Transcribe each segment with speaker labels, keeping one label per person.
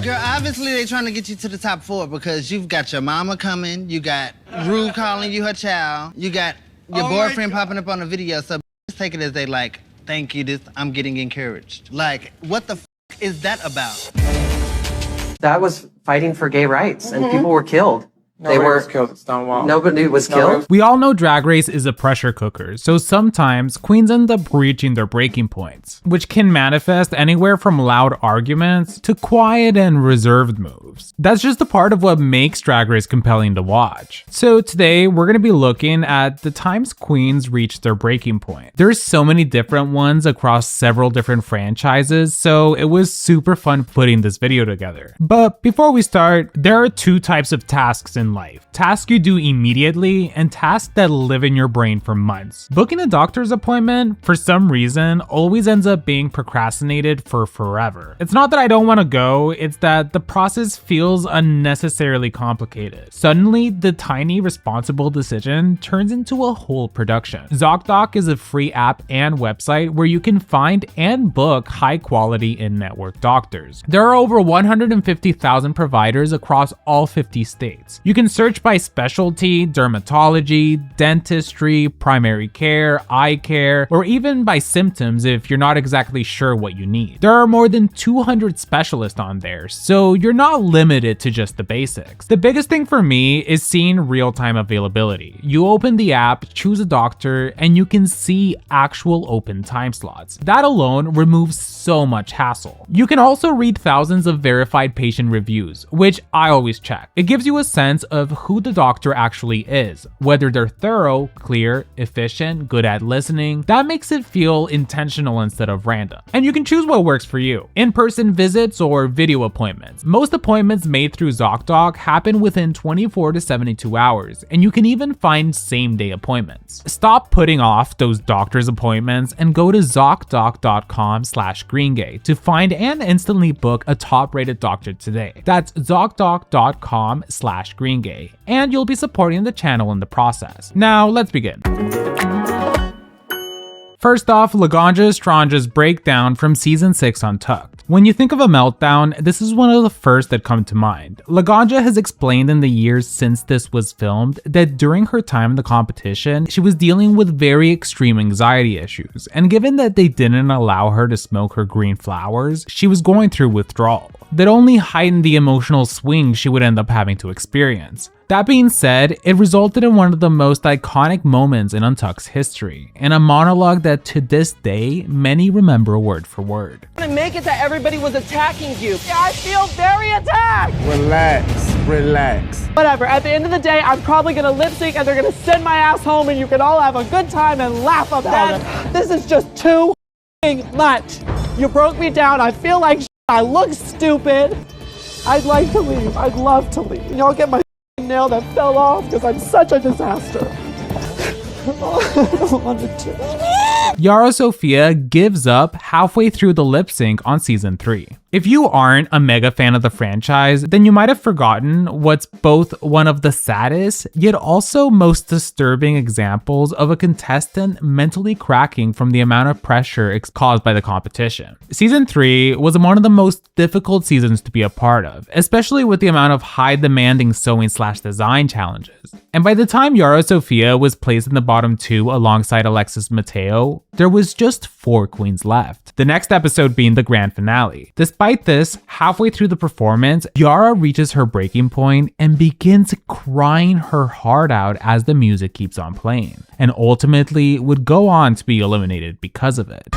Speaker 1: Girl, obviously they trying to get you to the top 4 because you've got your mama coming, you got Rue calling you her child, you got your boyfriend popping up on the video, so just take it as they like, thank you, I'm getting encouraged. Like, what the is that about?
Speaker 2: That was fighting for gay rights, and people were killed.
Speaker 3: Nobody was killed at Stonewall.
Speaker 2: Nobody was killed.
Speaker 4: We all know Drag Race is a pressure cooker, so sometimes queens end up reaching their breaking points, which can manifest anywhere from loud arguments to quiet and reserved moves. That's just a part of what makes Drag Race compelling to watch. So today, we're going to be looking at the times queens reach their breaking point. There's so many different ones across several different franchises, so it was super fun putting this video together. But before we start, there are 2 types of tasks in life. Tasks you do immediately and tasks that live in your brain for months. Booking a doctor's appointment, for some reason, always ends up being procrastinated for forever. It's not that I don't want to go, it's that the process feels unnecessarily complicated. Suddenly, the tiny responsible decision turns into a whole production. ZocDoc is a free app and website where you can find and book high-quality in-network doctors. There are over 150,000 providers across all 50 states. You can search by specialty, dermatology, dentistry, primary care, eye care, or even by symptoms if you're not exactly sure what you need. There are more than 200 specialists on there, so you're not limited to just the basics. The biggest thing for me is seeing real-time availability. You open the app, choose a doctor, and you can see actual open time slots. That alone removes so much hassle. You can also read thousands of verified patient reviews, which I always check. It gives you a sense of who the doctor actually is, whether they're thorough, clear, efficient, good at listening. That makes it feel intentional instead of random. And you can choose what works for you. In-person visits or video appointments. Most appointments made through ZocDoc happen within 24 to 72 hours, and you can even find same-day appointments. Stop putting off those doctor's appointments and go to ZocDoc.com/GreenGay to find and instantly book a top-rated doctor today. That's ZocDoc.com/GreenGay. And you'll be supporting the channel in the process. Now, let's begin. First off, Laganja Estrange's breakdown from season 6 Untucked. When you think of a meltdown, this is one of the first that come to mind. Laganja has explained in the years since this was filmed that during her time in the competition, she was dealing with very extreme anxiety issues, and given that they didn't allow her to smoke her green flowers, she was going through withdrawal. That only heightened the emotional swing she would end up having to experience. That being said, it resulted in one of the most iconic moments in Untucked's history, and a monologue that to this day, many remember word for word.
Speaker 5: I want to make it that everybody was attacking you. I feel very attacked.
Speaker 3: Relax, relax.
Speaker 5: Whatever, at the end of the day, I'm probably gonna lip sync and they're gonna send my ass home and you can all have a good time and laugh about it. This is just too much. You broke me down, I feel like I look stupid. I'd like to leave, I'd love to leave. Y'all get my nail that fell off because I'm such a disaster. I don't want to.
Speaker 4: Yara Sofia gives up halfway through the lip sync on season 3. If you aren't a mega fan of the franchise, then you might have forgotten what's both one of the saddest, yet also most disturbing examples of a contestant mentally cracking from the amount of pressure caused by the competition. Season 3 was one of the most difficult seasons to be a part of, especially with the amount of high demanding sewing/design challenges. And by the time Yara Sofia was placed in the bottom 2 alongside Alexis Mateo, there was just 4 queens left. The next episode being the grand finale. Despite this, halfway through the performance, Yara reaches her breaking point and begins crying her heart out as the music keeps on playing, and ultimately would go on to be eliminated because of it.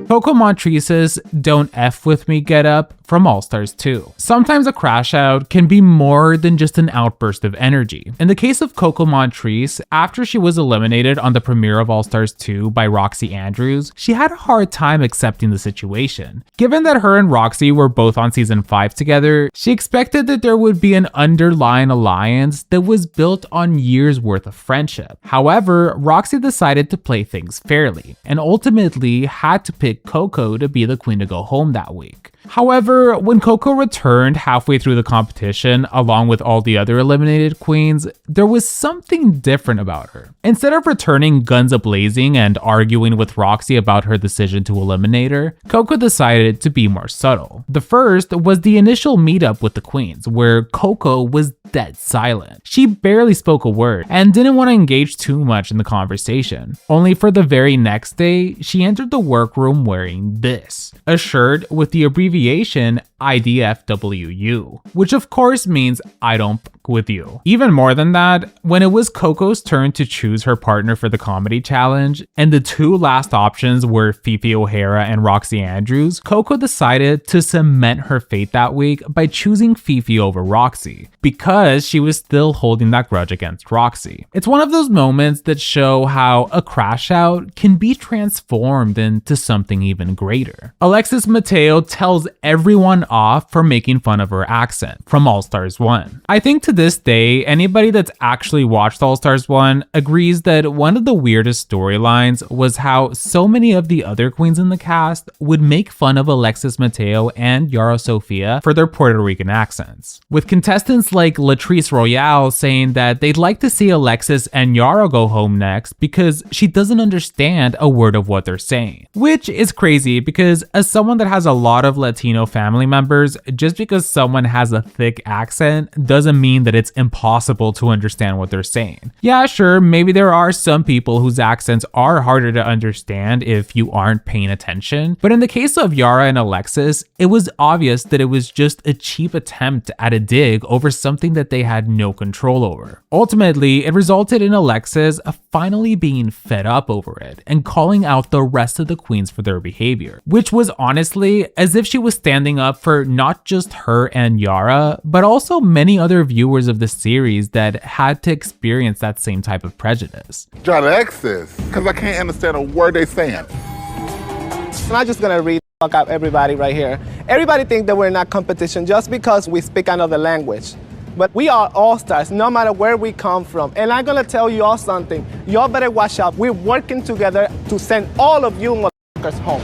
Speaker 4: Coco Montrese's Don't F With Me get up from All Stars 2. Sometimes a crash out can be more than just an outburst of energy. In the case of Coco Montrese, after she was eliminated on the premiere of All Stars 2 by Roxy Andrews, she had a hard time accepting the situation. Given that her and Roxy were both on season 5 together, she expected that there would be an underlying alliance that was built on years worth of friendship. However, Roxy decided to play things fairly, and ultimately had to pick Coco to be the queen to go home that week. However, when Coco returned halfway through the competition, along with all the other eliminated queens, there was something different about her. Instead of returning guns a-blazing and arguing with Roxy about her decision to eliminate her, Coco decided to be more subtle. The first was the initial meetup with the queens, where Coco was dead silent. She barely spoke a word and didn't want to engage too much in the conversation. Only for the very next day, she entered the workroom wearing this, a shirt with the abbreviation IDFWU, which of course means I don't fuck with you. Even more than that, when it was Coco's turn to choose her partner for the comedy challenge, and the two last options were Fifi O'Hara and Roxy Andrews, Coco decided to cement her fate that week by choosing Fifi over Roxy, because she was still holding that grudge against Roxy. It's one of those moments that show how a crash out can be transformed into something even greater. Alexis Mateo tells everyone off for making fun of her accent from All Stars 1. I think to this day, anybody that's actually watched All Stars 1 agrees that one of the weirdest storylines was how so many of the other queens in the cast would make fun of Alexis Mateo and Yara Sofia for their Puerto Rican accents, with contestants like Latrice Royale saying that they'd like to see Alexis and Yara go home next because she doesn't understand a word of what they're saying. Which is crazy because as someone that has a lot of Latino family members, just because someone has a thick accent doesn't mean that it's impossible to understand what they're saying. Yeah, sure, maybe there are some people whose accents are harder to understand if you aren't paying attention, but in the case of Yara and Alexis, it was obvious that it was just a cheap attempt at a dig over something that they had no control over. Ultimately, it resulted in Alexis finally being fed up over it and calling out the rest of the queens for their behavior, which was honestly as if she was standing up for not just her and Yara, but also many other viewers of the series that had to experience that same type of prejudice.
Speaker 6: Alexis, because I can't understand a word they're saying.
Speaker 5: I'm not just gonna read the fuck out everybody right here. Everybody think that we're not competition just because we speak another language. But we are all stars, no matter where we come from. And I'm gonna tell you all something. Y'all better watch out. We're working together to send all of you motherfuckers home.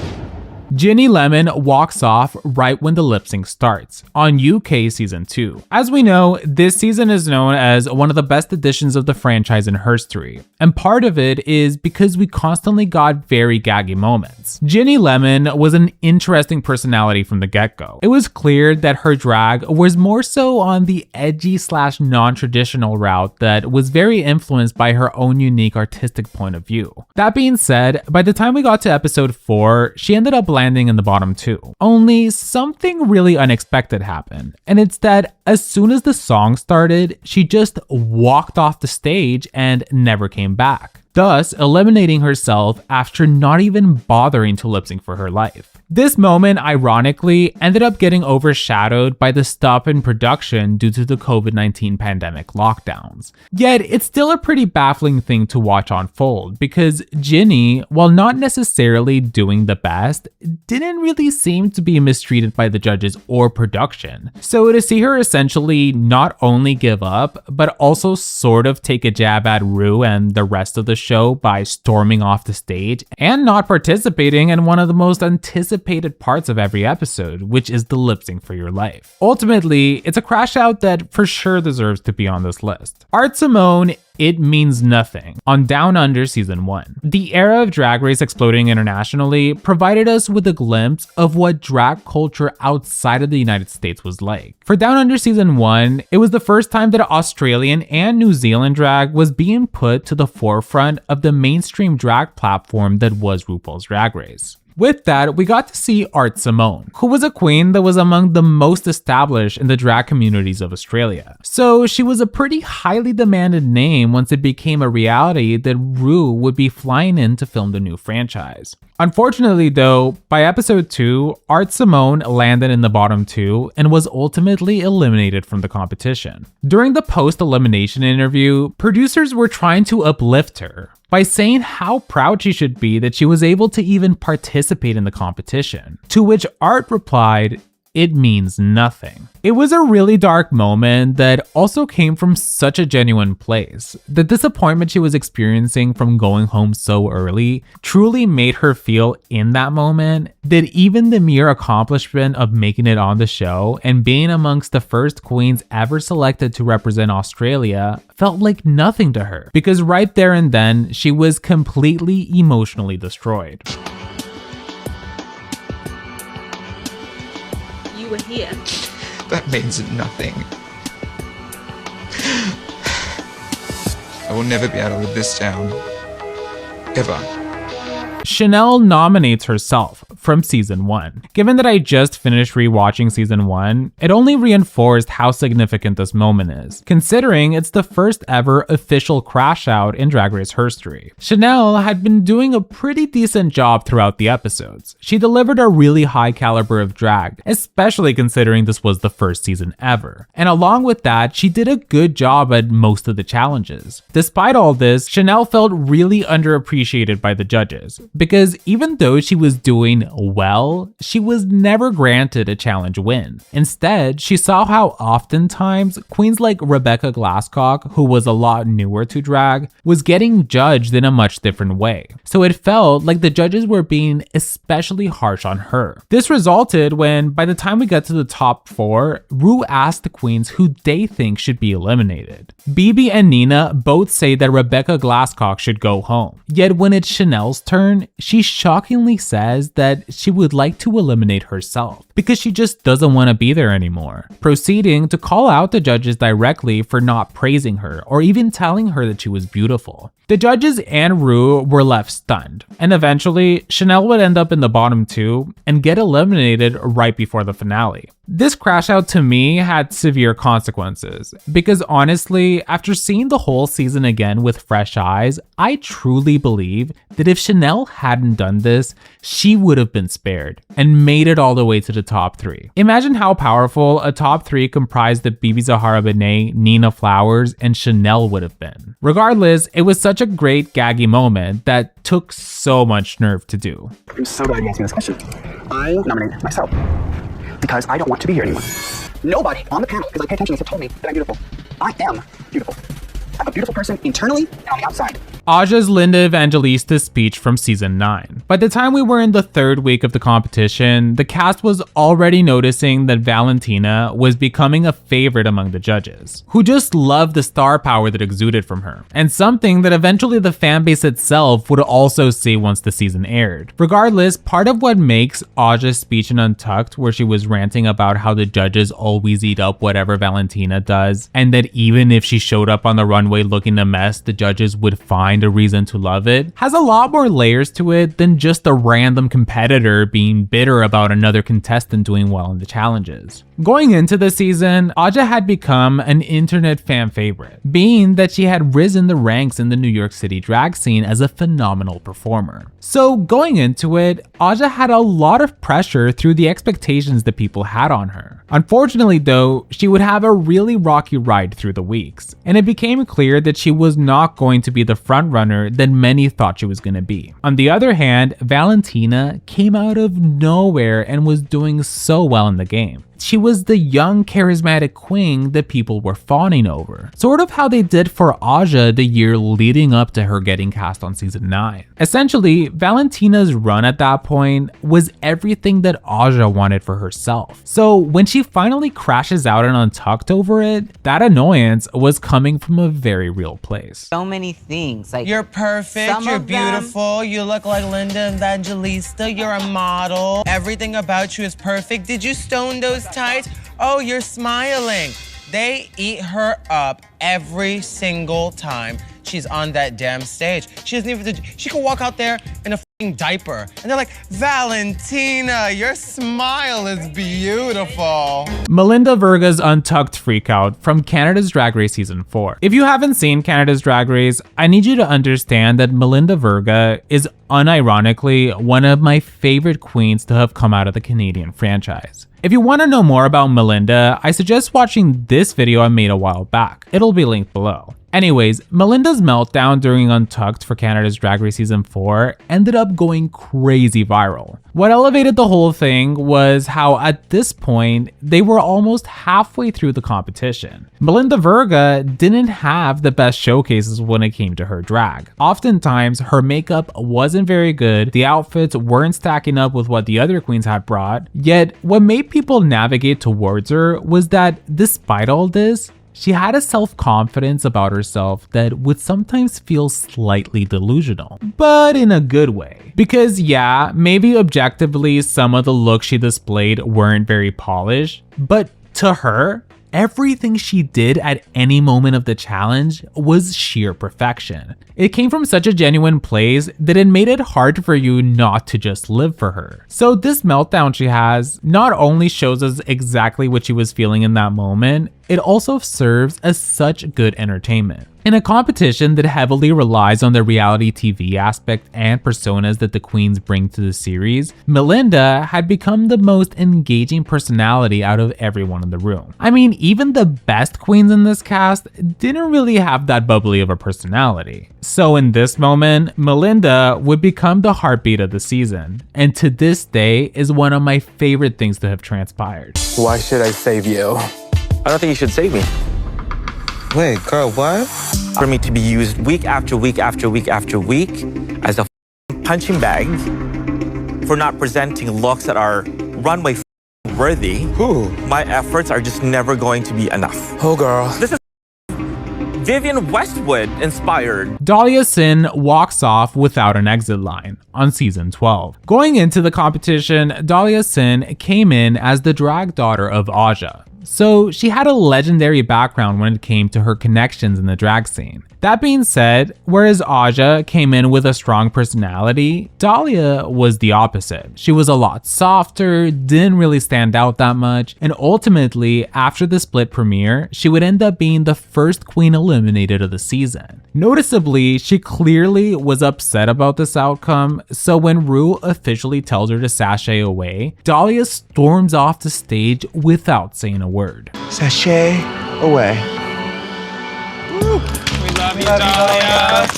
Speaker 4: Ginny Lemon walks off right when the lip sync starts on UK Season 2. As we know, this season is known as one of the best editions of the franchise in Herstory, and part of it is because we constantly got very gaggy moments. Ginny Lemon was an interesting personality from the get-go. It was clear that her drag was more so on the edgy / non-traditional route that was very influenced by her own unique artistic point of view. That being said, by the time we got to episode 4, she ended up landing in the bottom 2. Only something really unexpected happened, and it's that as soon as the song started, she just walked off the stage and never came back, thus eliminating herself after not even bothering to lip sync for her life. This moment, ironically, ended up getting overshadowed by the stop in production due to the COVID-19 pandemic lockdowns. Yet, it's still a pretty baffling thing to watch unfold because Ginny, while not necessarily doing the best, didn't really seem to be mistreated by the judges or production. So to see her essentially not only give up, but also sort of take a jab at Rue and the rest of the show by storming off the stage and not participating in one of the most anticipated parts of every episode, which is the lip sync for your life. Ultimately, it's a crash out that for sure deserves to be on this list. Art Simone, It Means Nothing on Down Under Season 1. The era of Drag Race exploding internationally provided us with a glimpse of what drag culture outside of the United States was like. For Down Under Season 1, it was the first time that Australian and New Zealand drag was being put to the forefront of the mainstream drag platform that was RuPaul's Drag Race. With that, we got to see Art Simone, who was a queen that was among the most established in the drag communities of Australia. So she was a pretty highly demanded name once it became a reality that Ru would be flying in to film the new franchise. Unfortunately though, by episode 2, Art Simone landed in the bottom 2 and was ultimately eliminated from the competition. During the post-elimination interview, producers were trying to uplift her by saying how proud she should be that she was able to even participate in the competition. To which Art replied, it means nothing. It was a really dark moment that also came from such a genuine place. The disappointment she was experiencing from going home so early truly made her feel in that moment that even the mere accomplishment of making it on the show and being amongst the first queens ever selected to represent Australia felt like nothing to her, because right there and then she was completely emotionally destroyed.
Speaker 7: You were here.
Speaker 8: That means nothing. I will never be able to live this down. Ever.
Speaker 4: Chanel nominates herself from season 1. Given that I just finished rewatching season 1, it only reinforced how significant this moment is, considering it's the first ever official crash out in Drag Race Herstory. Chanel had been doing a pretty decent job throughout the episodes. She delivered a really high caliber of drag, especially considering this was the first season ever. And along with that, she did a good job at most of the challenges. Despite all this, Chanel felt really underappreciated by the judges, because even though she was doing well, she was never granted a challenge win. Instead, she saw how oftentimes queens like Rebecca Glasscock, who was a lot newer to drag, was getting judged in a much different way. So it felt like the judges were being especially harsh on her. This resulted when, by the time we got to the top 4, Rue asked the queens who they think should be eliminated. BB and Nina both say that Rebecca Glasscock should go home. Yet when it's Chanel's turn, she shockingly says that she would like to eliminate herself because she just doesn't want to be there anymore, proceeding to call out the judges directly for not praising her or even telling her that she was beautiful. The judges and Rue were left stunned, and eventually Chanel would end up in the bottom 2 and get eliminated right before the finale. This crash out to me had severe consequences, because honestly, after seeing the whole season again with fresh eyes, I truly believe that if Chanel hadn't done this, she would have been spared and made it all the way to the top 3. Imagine how powerful a top 3 comprised of Bibi Zahara Benet, Nina Flowers, and Chanel would have been. Regardless, it was such a great gaggy moment that took so much nerve to do.
Speaker 9: I'm so glad you asked me this question. I nominated myself because I don't want to be here anymore. Nobody on the panel, because I pay attention, has told me that I'm beautiful. I am beautiful. I'm a beautiful person internally and on the outside.
Speaker 4: Aja's Linda Evangelista speech from season 9. By the time we were in the 3rd week of the competition, the cast was already noticing that Valentina was becoming a favorite among the judges, who just loved the star power that exuded from her, and something that eventually the fanbase itself would also see once the season aired. Regardless, part of what makes Aja's speech in Untucked, where she was ranting about how the judges always eat up whatever Valentina does, and that even if she showed up on the runway looking a mess, the judges would find a reason to love it, has a lot more layers to it than just a random competitor being bitter about another contestant doing well in the challenges. Going into the season, Aja had become an internet fan favorite, being that she had risen the ranks in the New York City drag scene as a phenomenal performer. So going into it, Aja had a lot of pressure through the expectations that people had on her. Unfortunately though, she would have a really rocky ride through the weeks, and it became clear that she was not going to be the frontrunner that many thought she was going to be. On the other hand, Valentina came out of nowhere and was doing so well in the game. She was the young, charismatic queen that people were fawning over, sort of how they did for Aja the year leading up to her getting cast on season 9. Essentially, Valentina's run at that point was everything that Aja wanted for herself. So when she finally crashes out and Untucked over it, that annoyance was coming from a very real place.
Speaker 10: So many things, like
Speaker 11: you're perfect, you're beautiful, you look like Linda Evangelista, you're a model, everything about you is perfect. Did you stone those tights? Oh, you're smiling. They eat her up every single time she's on that damn stage. She doesn't even, she can walk out there in a fucking diaper and they're like, Valentina, your smile is beautiful.
Speaker 4: Melinda Verga's Untucked freakout from Canada's Drag Race Season 4. If you haven't seen Canada's Drag Race, I need you to understand that Melinda Verga is unironically one of my favorite queens to have come out of the Canadian franchise. If you want to know more about Melinda, I suggest watching this video I made a while back. It'll be linked below. Anyways, Melinda's meltdown during Untucked for Canada's Drag Race Season 4 ended up going crazy viral. What elevated the whole thing was how at this point, they were almost halfway through the competition. Melinda Verga didn't have the best showcases when it came to her drag. Oftentimes, her makeup wasn't very good, the outfits weren't stacking up with what the other queens had brought, yet what made people navigate towards her was that despite all this, she had a self-confidence about herself that would sometimes feel slightly delusional, but in a good way. Because yeah, maybe objectively some of the looks she displayed weren't very polished, but to her, everything she did at any moment of the challenge was sheer perfection. It came from such a genuine place that it made it hard for you not to just live for her. So this meltdown she has not only shows us exactly what she was feeling in that moment, it also serves as such good entertainment. In a competition that heavily relies on the reality TV aspect and personas that the queens bring to the series, Melinda had become the most engaging personality out of everyone in the room. I mean, even the best queens in this cast didn't really have that bubbly of a personality. So in this moment, Melinda would become the heartbeat of the season, and to this day is one of my favorite things to have transpired.
Speaker 3: Why should I save you?
Speaker 7: I don't think you should save me.
Speaker 10: Wait, girl, what?
Speaker 7: For me to be used week after week after week after week as a punching bag for not presenting looks that are runway worthy.
Speaker 10: Who?
Speaker 7: My efforts are just never going to be enough.
Speaker 3: Oh, girl.
Speaker 7: This is Vivienne Westwood inspired.
Speaker 4: Dahlia Sin walks off without an exit line on season 12. Going into the competition, Dahlia Sin came in as the drag daughter of Aja. So she had a legendary background when it came to her connections in the drag scene. That being said, whereas Aja came in with a strong personality, Dahlia was the opposite. She was a lot softer, didn't really stand out that much, and ultimately, after the split premiere, she would end up being the first queen eliminated of the season. Noticeably, she clearly was upset about this outcome, so when Rue officially tells her to sashay away, Dahlia storms off the stage without saying a word.
Speaker 10: Sashay away.
Speaker 11: We love you, Dahlia.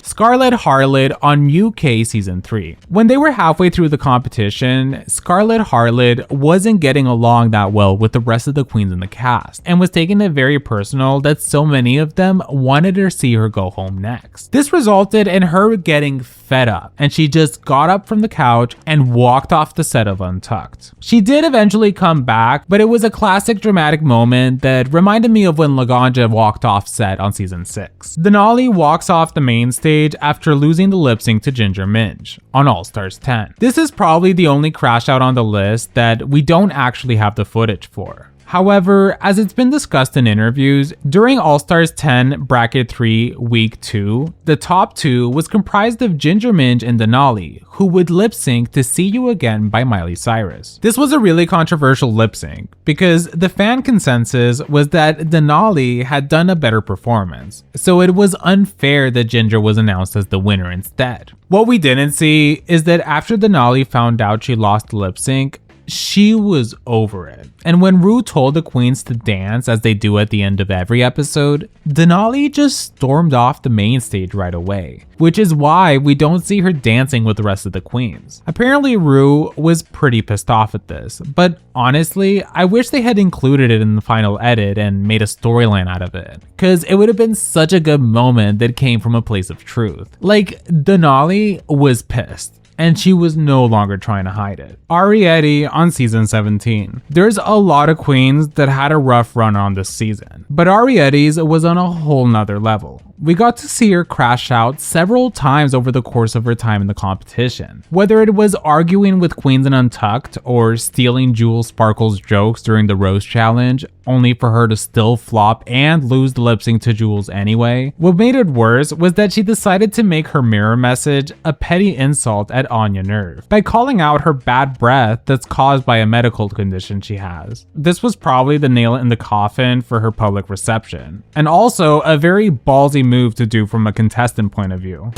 Speaker 4: Scarlett Harlot on UK Season 3. When they were halfway through the competition, Scarlett Harlot wasn't getting along that well with the rest of the queens in the cast, and was taking it very personal that so many of them wanted to see her go home next. This resulted in her getting fed up, and she just got up from the couch and walked off the set of Untucked. She did eventually come back, but it was a classic dramatic moment that reminded me of when Laganja walked off set on Season 6. Denali walks off the main stage after losing the lip sync to Ginger Minj on All Stars 10. This is probably the only crash out on the list that we don't actually have the footage for. However, as it's been discussed in interviews, during All Stars 10 Bracket 3 Week 2, the top two was comprised of Ginger Minj and Denali, who would lip sync to See You Again by Miley Cyrus. This was a really controversial lip sync because the fan consensus was that Denali had done a better performance, so it was unfair that Ginger was announced as the winner instead. What we didn't see is that after Denali found out she lost the lip sync, she was over it. And when Rue told the queens to dance as they do at the end of every episode, Denali just stormed off the main stage right away, which is why we don't see her dancing with the rest of the queens. Apparently Rue was pretty pissed off at this, but honestly, I wish they had included it in the final edit and made a storyline out of it, cause it would have been such a good moment that came from a place of truth. Like, Denali was pissed, and she was no longer trying to hide it. Ariete on Season 17. There's a lot of queens that had a rough run on this season, but Ariete's was on a whole nother level. We got to see her crash out several times over the course of her time in the competition. Whether it was arguing with Queens in Untucked or stealing Jewel Sparkle's jokes during the Roast Challenge, only for her to still flop and lose the lip sync to Jules anyway. What made it worse was that she decided to make her mirror message a petty insult at Anya Nerve by calling out her bad breath that's caused by a medical condition she has. This was probably the nail in the coffin for her public reception, and also a very ballsy move to do from a contestant point of view.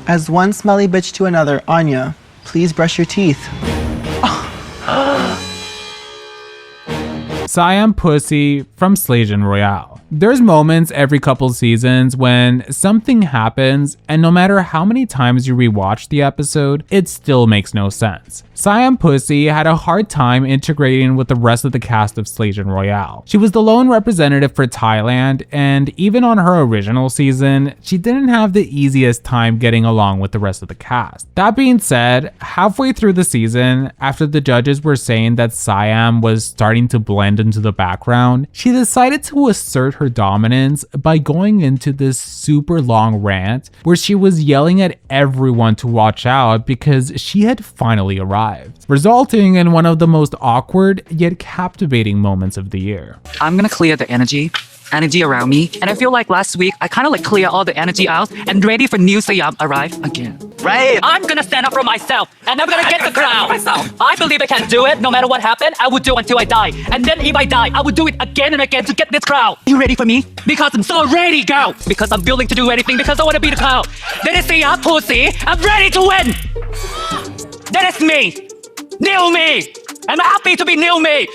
Speaker 12: As one smelly bitch to another, Anya, please brush your teeth.
Speaker 4: Siam Pussy from Slajin Royale. There's moments every couple seasons when something happens, and no matter how many times you rewatch the episode, it still makes no sense. Siam Pussy had a hard time integrating with the rest of the cast of Slajin Royale. She was the lone representative for Thailand, and even on her original season, she didn't have the easiest time getting along with the rest of the cast. That being said, halfway through the season, after the judges were saying that Siam was starting to blend into the background, she decided to assert her dominance by going into this super long rant where she was yelling at everyone to watch out because she had finally arrived, resulting in one of the most awkward yet captivating moments of the year.
Speaker 13: I'm gonna clear the energy around me, and I feel like last week I kind of like clear all the energy out and ready for new Siam arrive again. Right, I'm gonna stand up for myself and I'm gonna get the crowd. I believe I can do it. No matter what happened, I would do it until I die, and then if I die, I would do it again and again to get this crowd. You ready for me? Because I'm so ready, girl. Because I'm willing to do anything because I want to be the crowd. That is Siam Pussy. I'm ready to win. That is me. New me. I'm happy to be new me!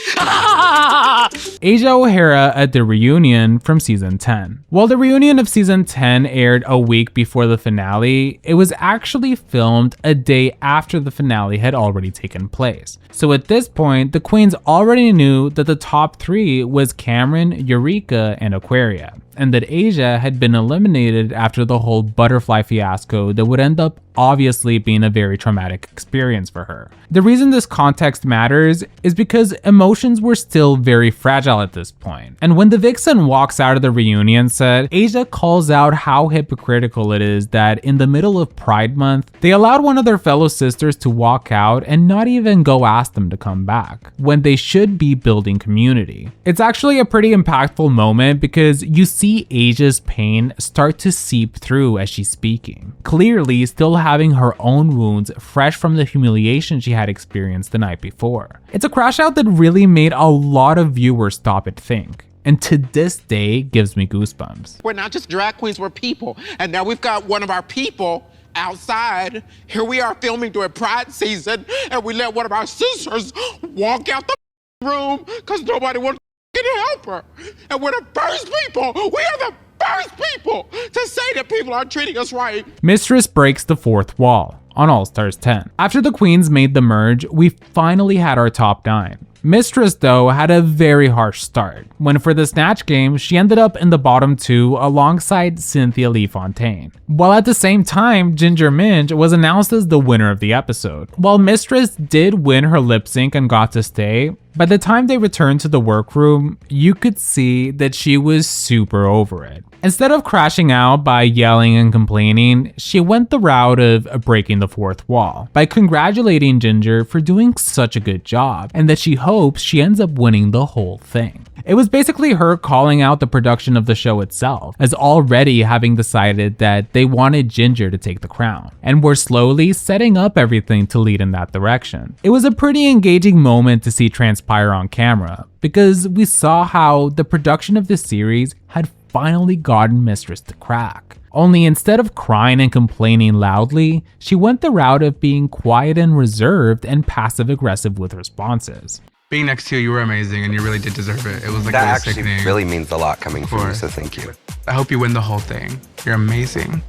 Speaker 4: Asia O'Hara at the reunion from season 10. While the reunion of season 10 aired a week before the finale, it was actually filmed a day after the finale had already taken place. So at this point, the queens already knew that the top 3 was Cameron, Eureka, and Aquaria, and that Asia had been eliminated after the whole butterfly fiasco that would end up obviously being a very traumatic experience for her. The reason this context matters is because emotions were still very fragile at this point. And when the vixen walks out of the reunion set, Asia calls out how hypocritical it is that in the middle of Pride Month, they allowed one of their fellow sisters to walk out and not even go ask them to come back, when they should be building community. It's actually a pretty impactful moment because you see Asia's pain start to seep through as she's speaking, clearly still having her own wounds fresh from the humiliation she had experienced the night before. It's a crash out that really made a lot of viewers stop and think, and to this day gives me goosebumps.
Speaker 14: We're not just drag queens, we're people, and now we've got one of our people outside. Here we are filming during Pride season, and we let one of our sisters walk out the room because nobody wanted to help her. And we're the first people, we are the first people to say that people aren't treating us right.
Speaker 4: Mistress breaks the fourth wall on All Stars 10. After the queens made the merge, we finally had our top 9. Mistress, though, had a very harsh start, when for the Snatch game, she ended up in the bottom 2 alongside Cynthia Lee Fontaine. While at the same time, Ginger Minj was announced as the winner of the episode. While Mistress did win her lip sync and got to stay, by the time they returned to the workroom, you could see that she was super over it. Instead of crashing out by yelling and complaining, she went the route of breaking the fourth wall by congratulating Ginger for doing such a good job and that she hopes she ends up winning the whole thing. It was basically her calling out the production of the show itself, as already having decided that they wanted Ginger to take the crown, and were slowly setting up everything to lead in that direction. It was a pretty engaging moment to see transpire on camera, because we saw how the production of this series had finally gotten Mistress to crack. Only instead of crying and complaining loudly, she went the route of being quiet and reserved and passive-aggressive with responses.
Speaker 15: Being next to you, you were amazing and you really did deserve it. It was like
Speaker 16: that
Speaker 15: really
Speaker 16: actually
Speaker 15: sickening.
Speaker 16: really means a lot coming from you, so thank you.
Speaker 15: I hope you win the whole thing. You're amazing.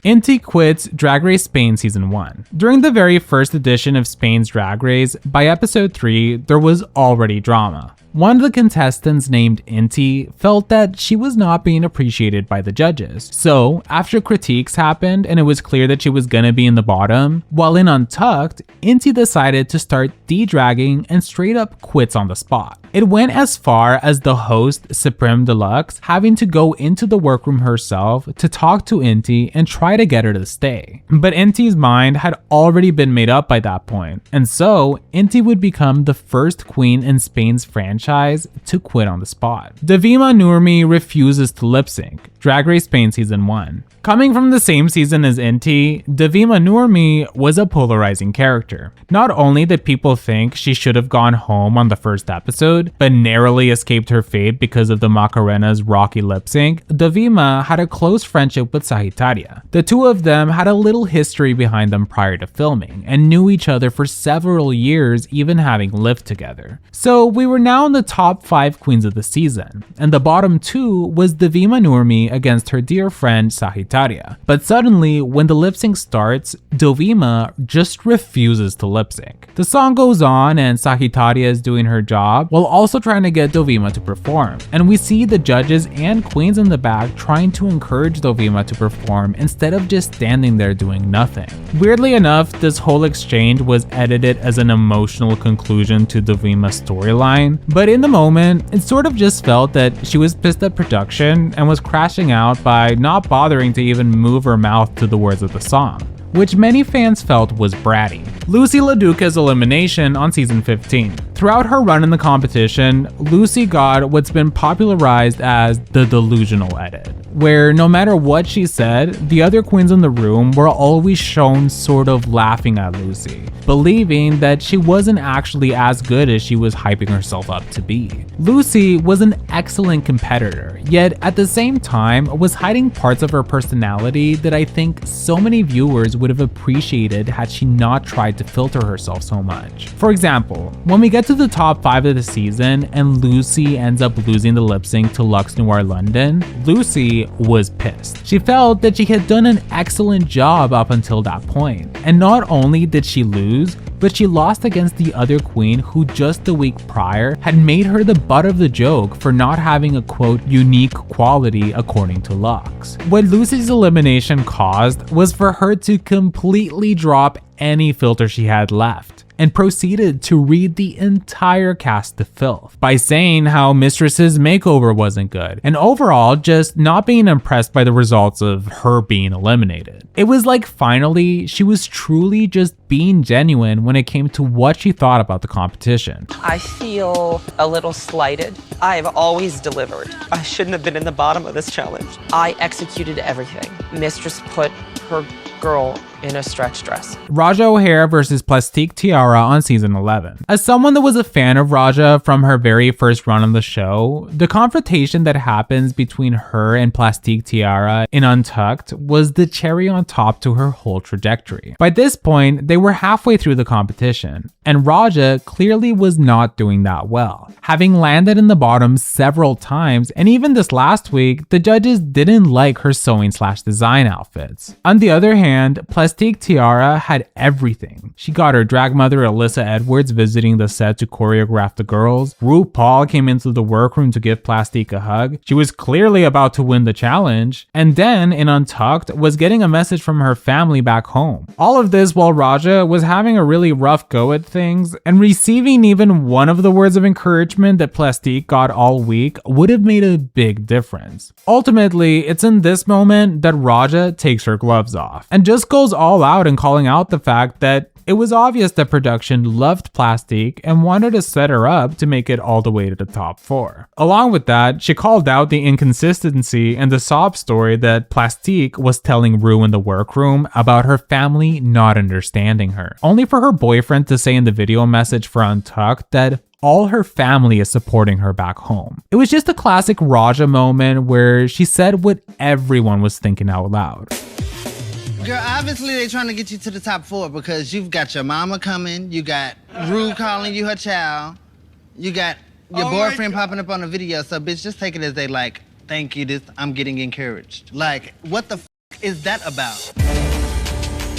Speaker 4: Inti quits Drag Race Spain Season 1. During the very first edition of Spain's Drag Race, by episode 3, there was already drama. One of the contestants named Inti felt that she was not being appreciated by the judges. So, after critiques happened and it was clear that she was gonna be in the bottom, while in Untucked, Inti decided to start de-dragging and straight up quits on the spot. It went as far as the host, Supreme Deluxe, having to go into the workroom herself to talk to Inti and try to get her to stay. But Inti's mind had already been made up by that point, and so Inti would become the first queen in Spain's franchise to quit on the spot. Davima Nurmi refuses to lip sync, Drag Race Spain Season 1. Coming from the same season as Inti, Davima Nurmi was a polarizing character. Not only did people think she should have gone home on the first episode, but narrowly escaped her fate because of the Macarena's rocky lip sync, Davima had a close friendship with Sagittaria. The two of them had a little history behind them prior to filming, and knew each other for several years, even having lived together. So we were now in the top 5 queens of the season, and the bottom 2 was Davima Nurmi against her dear friend Sagittaria. But suddenly, when the lip sync starts, Davima just refuses to lip sync. The song goes on and Sagittaria is doing her job while also trying to get Davima to perform. And we see the judges and queens in the back trying to encourage Davima to perform instead of just standing there doing nothing. Weirdly enough, this whole exchange was edited as an emotional conclusion to Davima's storyline, but in the moment, it sort of just felt that she was pissed at production and was crashing out by not bothering to even move her mouth to the words of the song, which many fans felt was bratty. Lucy LaDuca's elimination on season 15. Throughout her run in the competition, Lucy got what's been popularized as the delusional edit, where no matter what she said, the other queens in the room were always shown sort of laughing at Lucy, believing that she wasn't actually as good as she was hyping herself up to be. Lucy was an excellent competitor, yet at the same time was hiding parts of her personality that I think so many viewers would have appreciated had she not tried to filter herself so much. For example, when we get to the top 5 of the season and Lucy ends up losing the lip sync to Luxe Noir London, Lucy was pissed. She felt that she had done an excellent job up until that point. And not only did she lose, but she lost against the other queen who just the week prior had made her the butt of the joke for not having a quote unique quality according to Luxe. What Lucy's elimination caused was for her to completely drop any filter she had left, and proceeded to read the entire cast to filth by saying how Mistress's makeover wasn't good, and overall just not being impressed by the results of her being eliminated. It was like finally she was truly just being genuine when it came to what she thought about the competition.
Speaker 17: I feel a little slighted. I've always delivered. I shouldn't have been in the bottom of this challenge. I executed everything. Mistress put her girl in a stretch dress.
Speaker 4: Raja O'Hare versus Plastique Tiara on season 11. As someone that was a fan of Raja from her very first run on the show, the confrontation that happens between her and Plastique Tiara in Untucked was the cherry on top to her whole trajectory. By this point, they were halfway through the competition, and Raja clearly was not doing that well, having landed in the bottom several times, and even this last week, the judges didn't like her sewing/design outfits. On the other hand, Plastique Tiara had everything. She got her drag mother Alyssa Edwards visiting the set to choreograph the girls. RuPaul came into the workroom to give Plastique a hug. She was clearly about to win the challenge. And then, in Untucked, was getting a message from her family back home. All of this while Raja was having a really rough go at things, and receiving even one of the words of encouragement that Plastique got all week would have made a big difference. Ultimately, it's in this moment that Raja takes her gloves off and just goes all out in calling out the fact that it was obvious that production loved Plastique and wanted to set her up to make it all the way to the top 4. Along with that, she called out the inconsistency and the sob story that Plastique was telling Ru in the workroom about her family not understanding her, only for her boyfriend to say in the video message for Untucked that all her family is supporting her back home. It was just a classic Raja moment where she said what everyone was thinking out loud.
Speaker 1: Girl, obviously they trying to get you to the top 4 because you've got your mama coming, you got Ru calling you her child, you got your boyfriend popping up on the video, so bitch, just take it as they like, thank you, I'm getting encouraged. Like, what the is that about?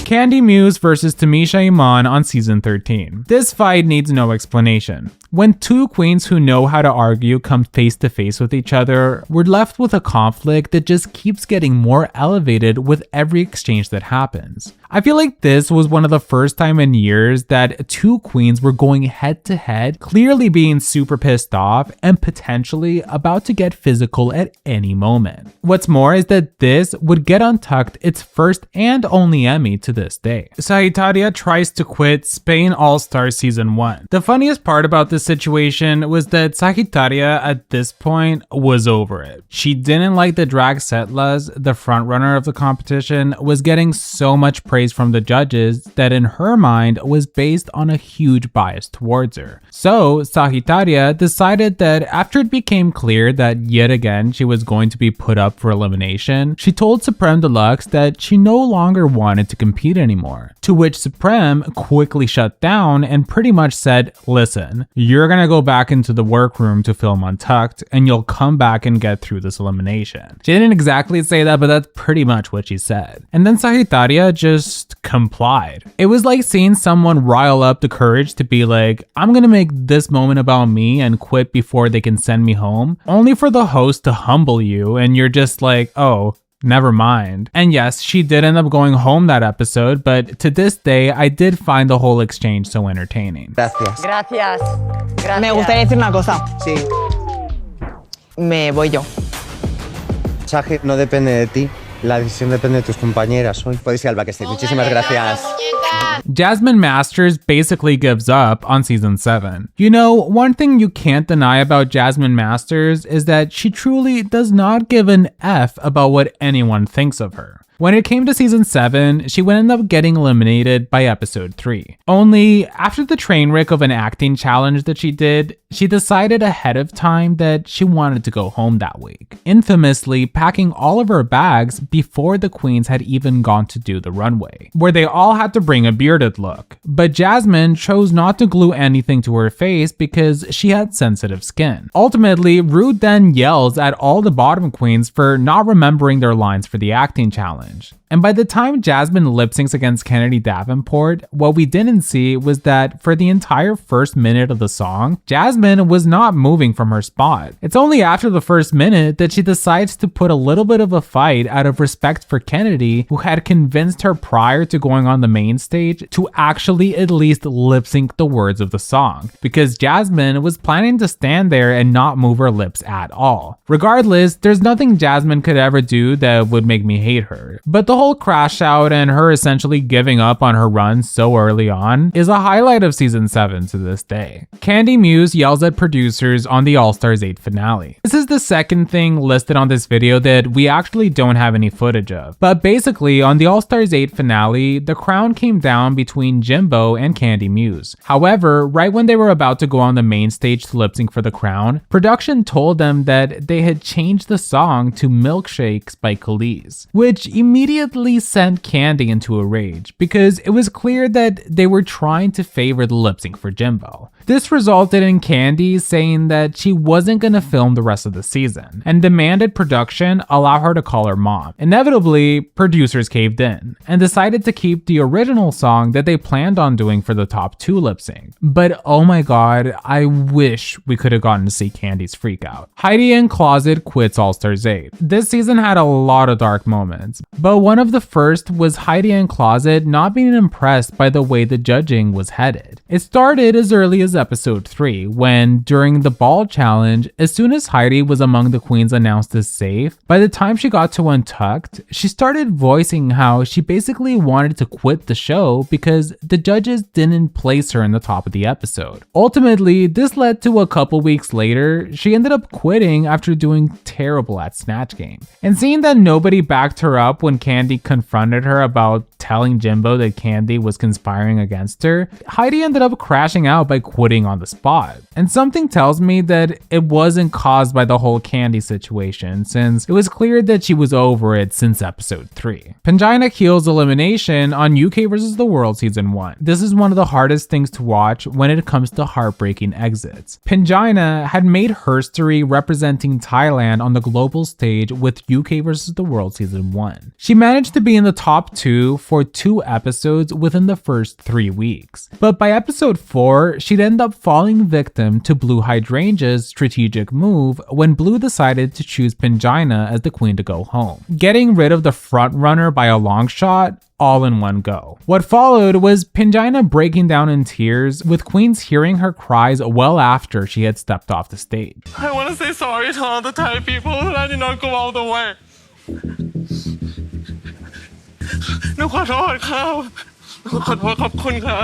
Speaker 4: Candy Muse versus Tamisha Iman on season 13. This fight needs no explanation. When two queens who know how to argue come face to face with each other, we're left with a conflict that just keeps getting more elevated with every exchange that happens. I feel like this was one of the first time in years that two queens were going head to head, clearly being super pissed off and potentially about to get physical at any moment. What's more is that this would get Untucked its first and only Emmy to this day. Sagittaria tries to quit Spain All-Star Season 1. The funniest part about this situation was that Sagittaria at this point was over it. She didn't like the drag Setlas, the frontrunner of the competition, was getting so much praise from the judges that in her mind was based on a huge bias towards her. So Sagittaria decided that after it became clear that yet again she was going to be put up for elimination, she told Supreme Deluxe that she no longer wanted to compete anymore. To which Supreme quickly shut down and pretty much said, listen, you're gonna go back into the workroom to film Untucked and you'll come back and get through this elimination. She didn't exactly say that, but that's pretty much what she said. And then Sagittaria just complied. It was like seeing someone rile up the courage to be like, I'm gonna make this moment about me and quit before they can send me home, only for the host to humble you and you're just like, oh, never mind. And yes, she did end up going home that episode, but to this day, I did find the whole exchange so entertaining.
Speaker 18: Gracias.
Speaker 19: Gracias. Gracias.
Speaker 18: Me gustaría decir una cosa. Sí. Me voy yo.
Speaker 10: Sagi, no depende de ti. La decisión depende de tus compañeras hoy. Podéis ir al backstage. Muchísimas gracias.
Speaker 4: Jasmine Masters basically gives up on season 7. You know, one thing you can't deny about Jasmine Masters is that she truly does not give an F about what anyone thinks of her. When it came to season 7, she would end up getting eliminated by episode 3. Only, after the train wreck of an acting challenge that she did, she decided ahead of time that she wanted to go home that week, infamously packing all of her bags before the queens had even gone to do the runway, where they all had to bring a bearded look. But Jasmine chose not to glue anything to her face because she had sensitive skin. Ultimately, Rude then yells at all the bottom queens for not remembering their lines for the acting challenge. And by the time Jasmine lip syncs against Kennedy Davenport, what we didn't see was that for the entire first minute of the song, Jasmine was not moving from her spot. It's only after the first minute that she decides to put a little bit of a fight out of respect for Kennedy, who had convinced her prior to going on the main stage to actually at least lip sync the words of the song, because Jasmine was planning to stand there and not move her lips at all. Regardless, there's nothing Jasmine could ever do that would make me hate her. But the whole crash out and her essentially giving up on her run so early on is a highlight of season 7 to this day. Candy Muse yells at producers on the All Stars 8 finale. This is the second thing listed on this video that we actually don't have any footage of. But basically, on the All Stars 8 finale, the crown came down between Jimbo and Candy Muse. However, right when they were about to go on the main stage to lip sync for the crown, production told them that they had changed the song to Milkshakes by Khalees, which immediately sent Candy into a rage because it was clear that they were trying to favor the lip sync for Jimbo. This resulted in Candy saying that she wasn't going to film the rest of the season and demanded production allow her to call her mom. Inevitably, producers caved in and decided to keep the original song that they planned on doing for the top 2 lip sync. But oh my god, I wish we could have gotten to see Candy's freak out. Heidi in Closet quits All Stars 8. This season had a lot of dark moments, but one of the first was Heidi in Closet not being impressed by the way the judging was headed. It started as early as episode 3, when during the ball challenge, as soon as Heidi was among the queens announced as safe, by the time she got to Untucked, she started voicing how she basically wanted to quit the show because the judges didn't place her in the top of the episode. Ultimately, this led to a couple weeks later, she ended up quitting after doing terrible at Snatch Game. And seeing that nobody backed her up when Candy confronted her about telling Jimbo that Candy was conspiring against her, Heidi ended up crashing out by quitting on the spot. And something tells me that it wasn't caused by the whole Candy situation, since it was clear that she was over it since episode 3. Pangina Keel's elimination on UK vs. the World season 1. This is one of the hardest things to watch when it comes to heartbreaking exits. Pangina had made Herstory representing Thailand on the global stage with UK vs. the World season 1. She managed to be in the top 2 for 2 episodes within the first 3 weeks. But by episode 4, she'd end up falling victim to Blue Hydrangea's strategic move when Blue decided to choose Pangina as the queen to go home, getting rid of the front runner by a long shot, all in one go. What followed was Pangina breaking down in tears, with queens hearing her cries well after she had stepped off the stage.
Speaker 5: I want to say sorry to all the Thai people that I did not go all the way. หนูขอโทษครับหนูขอโทษขอบคุณค่ะ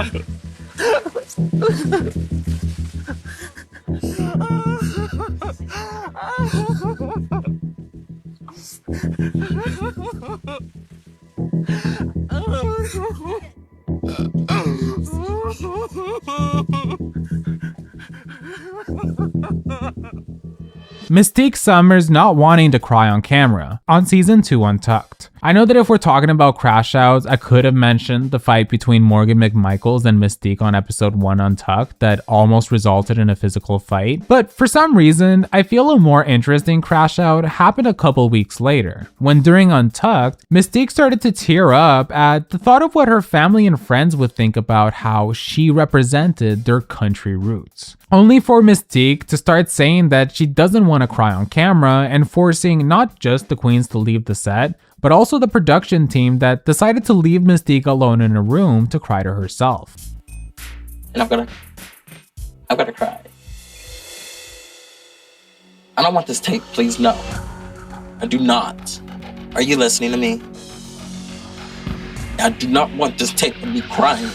Speaker 4: Mystique Summers not wanting to cry on camera on season 2 Untucked. I know that if we're talking about crash outs, I could have mentioned the fight between Morgan McMichaels and Mystique on episode 1 Untucked that almost resulted in a physical fight, but for some reason, I feel a more interesting crash out happened a couple weeks later, when during Untucked, Mystique started to tear up at the thought of what her family and friends would think about how she represented their country roots. Only for Mystique to start saying that she doesn't want to cry on camera and forcing not just the queens to leave the set, but also the production team that decided to leave Mystique alone in a room to cry to herself.
Speaker 19: And I'm gonna cry. I don't want this tape, please, no. I do not. Are you listening to me? I do not want this tape to be crying.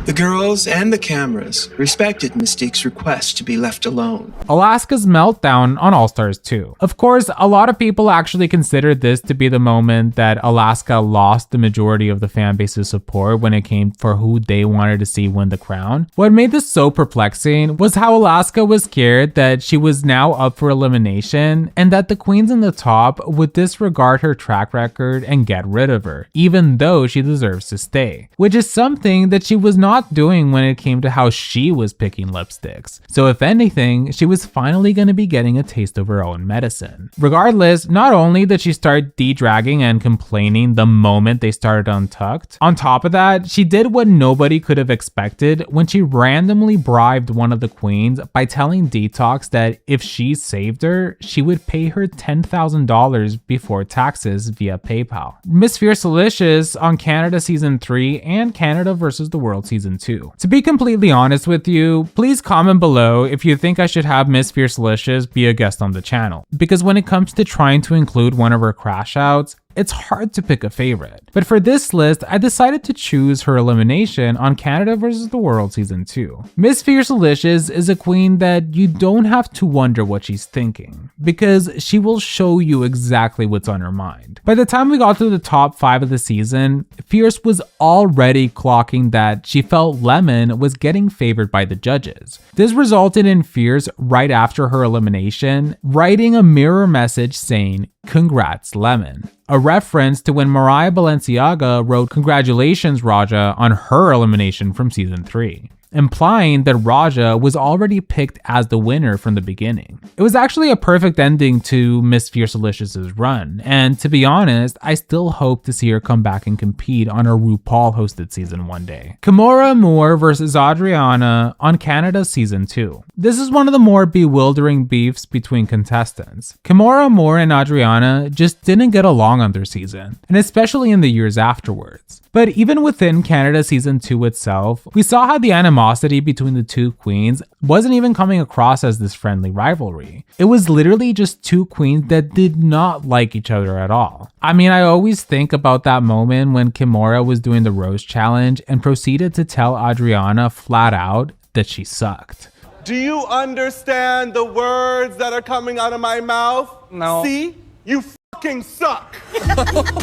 Speaker 20: The girls and the cameras respected Mystique's request to be left alone.
Speaker 4: Alaska's meltdown on All Stars 2. Of course, a lot of people actually considered this to be the moment that Alaska lost the majority of the fan base's support when it came for who they wanted to see win the crown. What made this so perplexing was how Alaska was scared that she was now up for elimination and that the queens in the top would disregard her track record and get rid of her, even though she deserves to stay, which is something that she was not doing when it came to how she was picking lipsticks. So if anything, she was finally going to be getting a taste of her own medicine. Regardless, not only did she start de-dragging and complaining the moment they started Untucked, on top of that, she did what nobody could have expected when she randomly bribed one of the queens by telling Detox that if she saved her, she would pay her $10,000 before taxes via PayPal. Miss Fiercelicious on Canada Season 3 and Canada vs. the World Season 2. To be completely honest with you, please comment below if you think I should have Miss Fiercelicious be a guest on the channel, because when it comes to trying to include one of her crash outs, it's hard to pick a favorite. But for this list, I decided to choose her elimination on Canada vs. the World Season 2. Miss Fiercelicious is a queen that you don't have to wonder what she's thinking, because she will show you exactly what's on her mind. By the time we got to the top 5 of the season, Fierce was already clocking that she felt Lemon was getting favored by the judges. This resulted in Fierce, right after her elimination, writing a mirror message saying, "Congrats, Lemon," a reference to when Mariah Balenciaga wrote "Congratulations, Raja" on her elimination from season 3. implying that Raja was already picked as the winner from the beginning. It was actually a perfect ending to Miss Fiercelicious's run, and to be honest, I still hope to see her come back and compete on her RuPaul-hosted season one day. Kimora Moore versus Adriana on Canada's season 2. This is one of the more bewildering beefs between contestants. Kimora Moore and Adriana just didn't get along on their season, and especially in the years afterwards. But even within Canada season 2 itself, we saw how the animosity between the two queens wasn't even coming across as this friendly rivalry. It was literally just two queens that did not like each other at all. I mean, I always think about that moment when Kimora was doing the Rose Challenge and proceeded to tell Adriana flat out that she sucked.
Speaker 21: Do you understand the words that are coming out of my mouth?
Speaker 13: No.
Speaker 21: See? You fucking suck.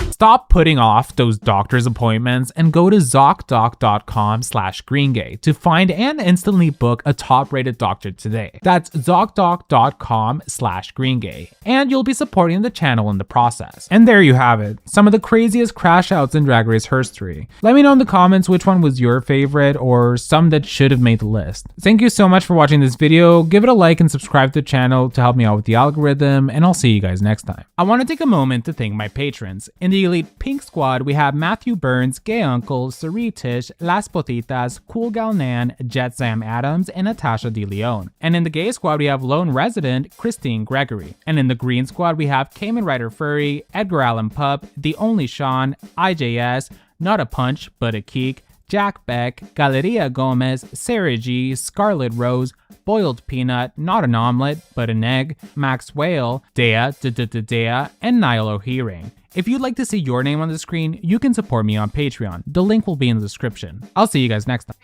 Speaker 4: Stop putting off those doctor's appointments and go to ZocDoc.com/GreenGay to find and instantly book a top-rated doctor today. That's ZocDoc.com/GreenGay, and you'll be supporting the channel in the process. And there you have it, some of the craziest crash outs in Drag Race Herstory. Let me know in the comments which one was your favorite or some that should have made the list. Thank you so much for watching this video. Give it a like and subscribe to the channel to help me out with the algorithm, and I'll see you guys next time. I want to take a moment to thank my patrons. In the Elite Pink Squad, we have Matthew Burns, Gay Uncle, Sari Tish, Las Potitas, Cool Gal Nan, Jet Sam Adams, and Natasha De Leon. And in the Gay Squad, we have Lone Resident, Christine Gregory. And in the Green Squad, we have Cayman Rider Furry, Edgar Allan Pup, The Only Sean, IJS, Not a Punch, But a Keek, Jack Beck, Galeria Gomez, Sarah G, Scarlet Rose, Boiled Peanut, Not an Omelet, But an Egg, Max Whale, Dea, Dea, and Niall O'Hearing. If you'd like to see your name on the screen, you can support me on Patreon. The link will be in the description. I'll see you guys next time.